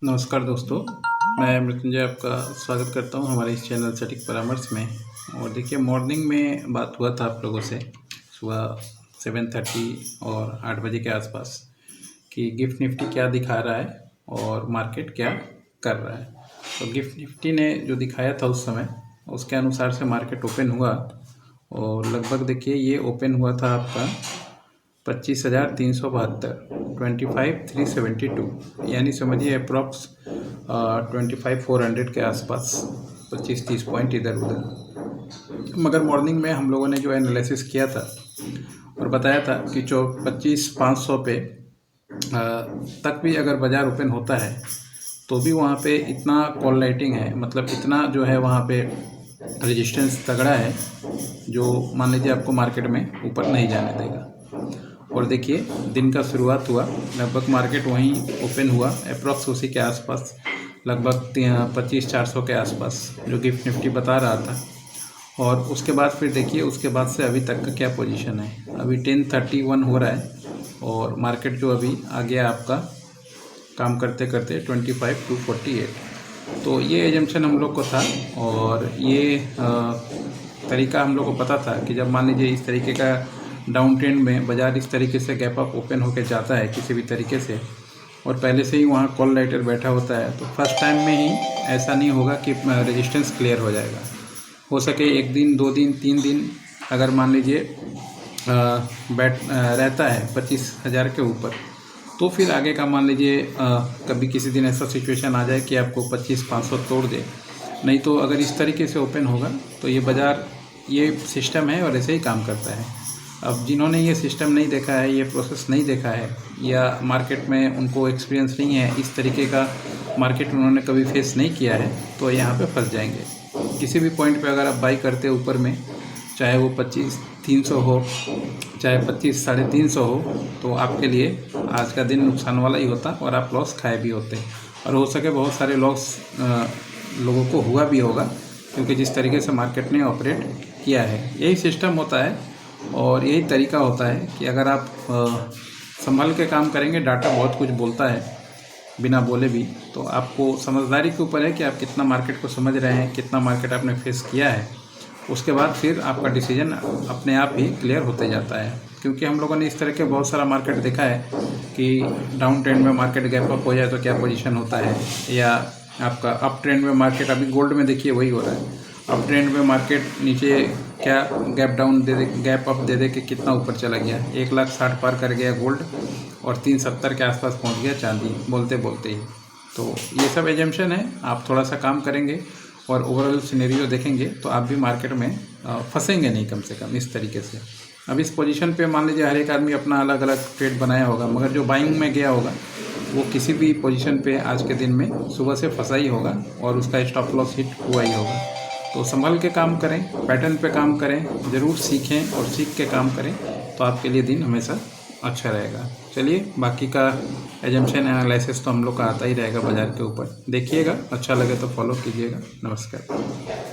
नमस्कार दोस्तों, मैं मृत्युंजय आपका स्वागत करता हूं हमारे इस चैनल सटीक परामर्श में। और देखिए, मॉर्निंग में बात हुआ था आप लोगों से सुबह 7:30 और 8 बजे के आसपास कि गिफ्ट निफ्टी क्या दिखा रहा है और मार्केट क्या कर रहा है। तो गिफ्ट निफ्टी ने जो दिखाया था उस समय, उसके अनुसार से मार्केट ओपन हुआ और लगभग देखिए ये ओपन हुआ था आपका 25,372, 25,372, यानी समझिए अप्रॉक्स 25,400 के आसपास 25-30 पॉइंट इधर उधर। मगर मॉर्निंग में हम लोगों ने जो एनालिसिस किया था और बताया था कि 25,500 पे तक भी अगर बाज़ार ओपन होता है तो भी वहाँ पे इतना कॉल लाइटिंग है, मतलब इतना जो है वहाँ पे रेजिस्टेंस तगड़ा है जो मान लीजिए आपको मार्केट में ऊपर नहीं जाने देगा। और देखिए, दिन का शुरुआत हुआ, लगभग मार्केट वहीं ओपन हुआ अप्रॉक्स उसी के आसपास, लगभग 25,400 के आसपास जो गिफ्ट निफ्टी बता रहा था। और उसके बाद फिर देखिए, उसके बाद से अभी तक का क्या पोजीशन है। अभी 10:31 हो रहा है और मार्केट जो अभी आ गया आपका काम करते करते 25,248। तो ये एजम्पशन हम लोग को था और ये तरीका हम लोग को पता था कि जब मान लीजिए इस तरीके का डाउन ट्रेंड में बाज़ार इस तरीके से गैप अप ओपन होकर जाता है किसी भी तरीके से, और पहले से ही वहाँ कॉल राइटर बैठा होता है, तो फर्स्ट टाइम में ही ऐसा नहीं होगा कि रेजिस्टेंस क्लियर हो जाएगा। हो सके 1 दिन 2 दिन 3 दिन अगर मान लीजिए रहता है 25,000 के ऊपर, तो फिर आगे का मान लीजिए कभी किसी दिन ऐसा सिचुएशन आ जाए कि आपको 25,500 तोड़ दे। नहीं तो अगर इस तरीके से ओपन होगा तो ये बाज़ार, ये सिस्टम है और ऐसे ही काम करता है। अब जिन्होंने ये सिस्टम नहीं देखा है, ये प्रोसेस नहीं देखा है, या मार्केट में उनको एक्सपीरियंस नहीं है, इस तरीके का मार्केट उन्होंने कभी फेस नहीं किया है, तो यहाँ पे फंस जाएंगे। किसी भी पॉइंट पे अगर आप बाई करते हो ऊपर में, चाहे वो 25,300 हो, चाहे 25,350 हो, तो आपके लिए आज का दिन नुकसान वाला ही होता और आप लॉस खाए भी होते। और हो सके बहुत सारे लॉस लोगों को हुआ भी होगा, क्योंकि जिस तरीके से मार्केट ने ऑपरेट किया है, यही सिस्टम होता है और यही तरीका होता है कि अगर आप संभल के काम करेंगे। डाटा बहुत कुछ बोलता है बिना बोले भी, तो आपको समझदारी के ऊपर है कि आप कितना मार्केट को समझ रहे हैं, कितना मार्केट आपने फेस किया है। उसके बाद फिर आपका डिसीजन अपने आप ही क्लियर होते जाता है, क्योंकि हम लोगों ने इस तरह के बहुत सारा मार्केट देखा है कि डाउन ट्रेंड में मार्केट गैप अप हो जाए तो क्या पोजीशन होता है, या आपका अप ट्रेंड में मार्केट, अभी गोल्ड में देखिए वही हो रहा है, अप ट्रेंड में मार्केट नीचे क्या गैप डाउन दे दे, गैप अप दे दे के कितना ऊपर चला गया, 1,60,000 पार कर गया गोल्ड और 370 के आसपास पहुंच गया चांदी बोलते बोलते ही। तो ये सब एजम्पशन है, आप थोड़ा सा काम करेंगे और ओवरऑल सिनेरियो देखेंगे तो आप भी मार्केट में फंसेंगे नहीं, कम से कम इस तरीके से। अब इस पोजीशन पे मान लीजिए हर एक आदमी अपना अलग अलग ट्रेड बनाया होगा, मगर जो बाइंग में गया होगा वो किसी भी पोजीशन पे आज के दिन में सुबह से फंसा ही होगा और उसका स्टॉप लॉस हिट हुआ ही होगा। तो संभल के काम करें, पैटर्न पे काम करें, ज़रूर सीखें और सीख के काम करें, तो आपके लिए दिन हमेशा अच्छा रहेगा। चलिए, बाकी का एजम्पशन एनालिसिस तो हम लोग का आता ही रहेगा बाज़ार के ऊपर, देखिएगा, अच्छा लगे तो फॉलो कीजिएगा। नमस्कार।